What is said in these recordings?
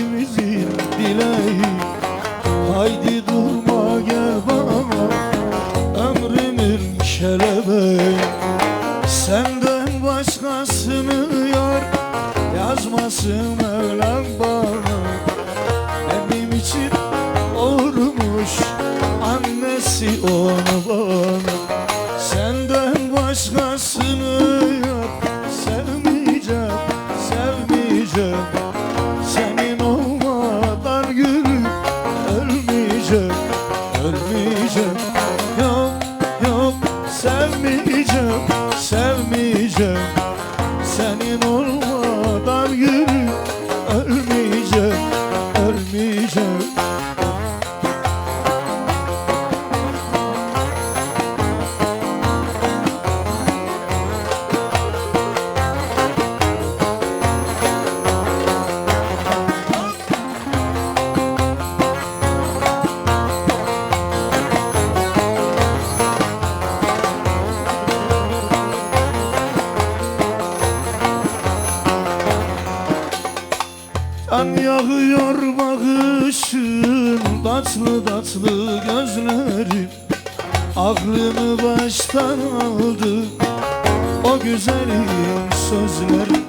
ikimizin dileği. Haydi durma gel bana ömrümün kelebeği. Senden başkasını yar yazmasın Mevlam bana. Benim için doğurmuş annesi onu bana. Senden başkasını yar sevmeyeceğim, sevmeyeceğim. Senin olmadan gülüm ölmeyeceğim, ölmeyeceğim. Yok yok sevmeyeceğim, sevmeyeceğim. Senin olmadan gülüm ölmeyeceğim, ölmeyeceğim. Kan yağıyor bakışın, tatlı tatlı gözlerin. Aklımı baştan aldı o güzelim sözlerin.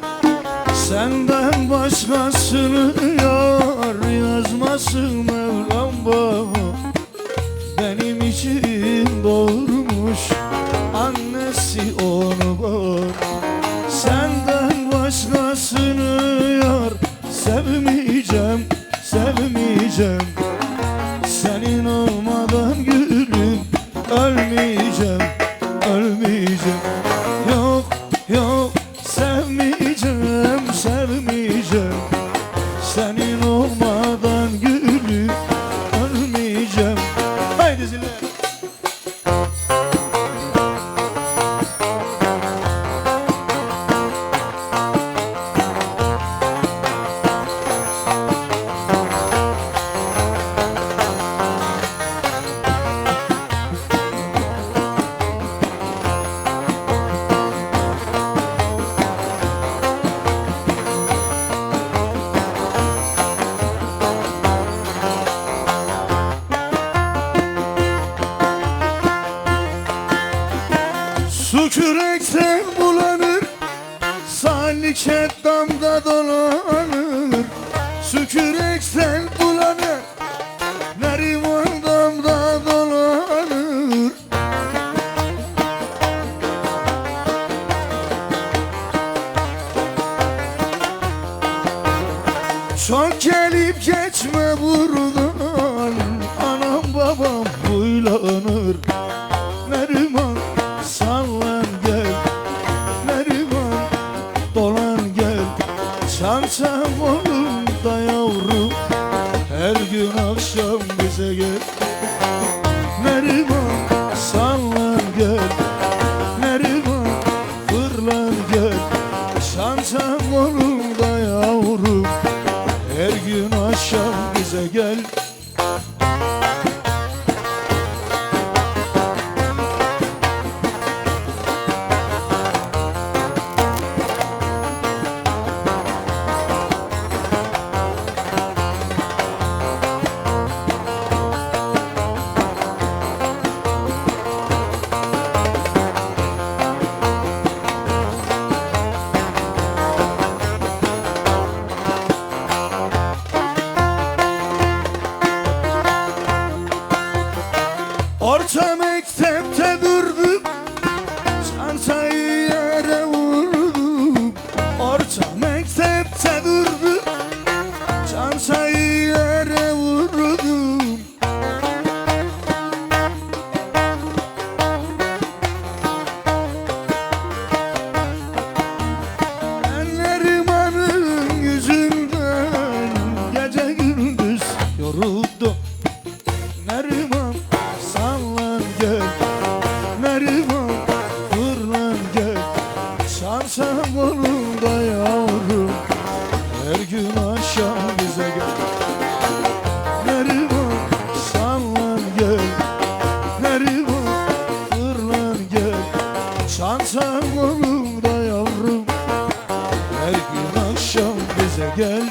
Senden başkasını yar yazmasın Mevlam bana. Benim için doğurmuş annesi onu bana. Senden başkasını yar sevmeyeceğim, sevmeyeceğim. Senin olmadan gülüm ölmeyeceğim, ölmeyeceğim. Yok yok sevmeyeceğim, sevmeyeceğim. Senin olmadan gülüm ölmeyeceğim. Haydi zile. Su kürekten bulanır, salik et damda dolanır. Su kürekten bulanır, Neriman damda dolanır. Çok gelip geçme buradan, anam babam huylanır. Neriman sallan gel, Neriman dolan gel. Çarşaf olun da yavrum, her gün akşam bize gel. Neriman sallan gel, Neriman fırlan gel. Çarşaf olun da yavrum, her gün akşam bize gel. Orta mektepte durdum, çantayı yere vurdum. Orta mektepte durdum, çantayı yere vurdum. Neriman'ın yüzünden gece gündüz yoruldum. Neriman sallan gel, Neriman fırlan gel. Çarşaf olun da yavrum, her gün akşam bize gel. Neriman sallan gel, Neriman fırlan gel. Çarşaf olun da yavrum, her gün akşam bize gel.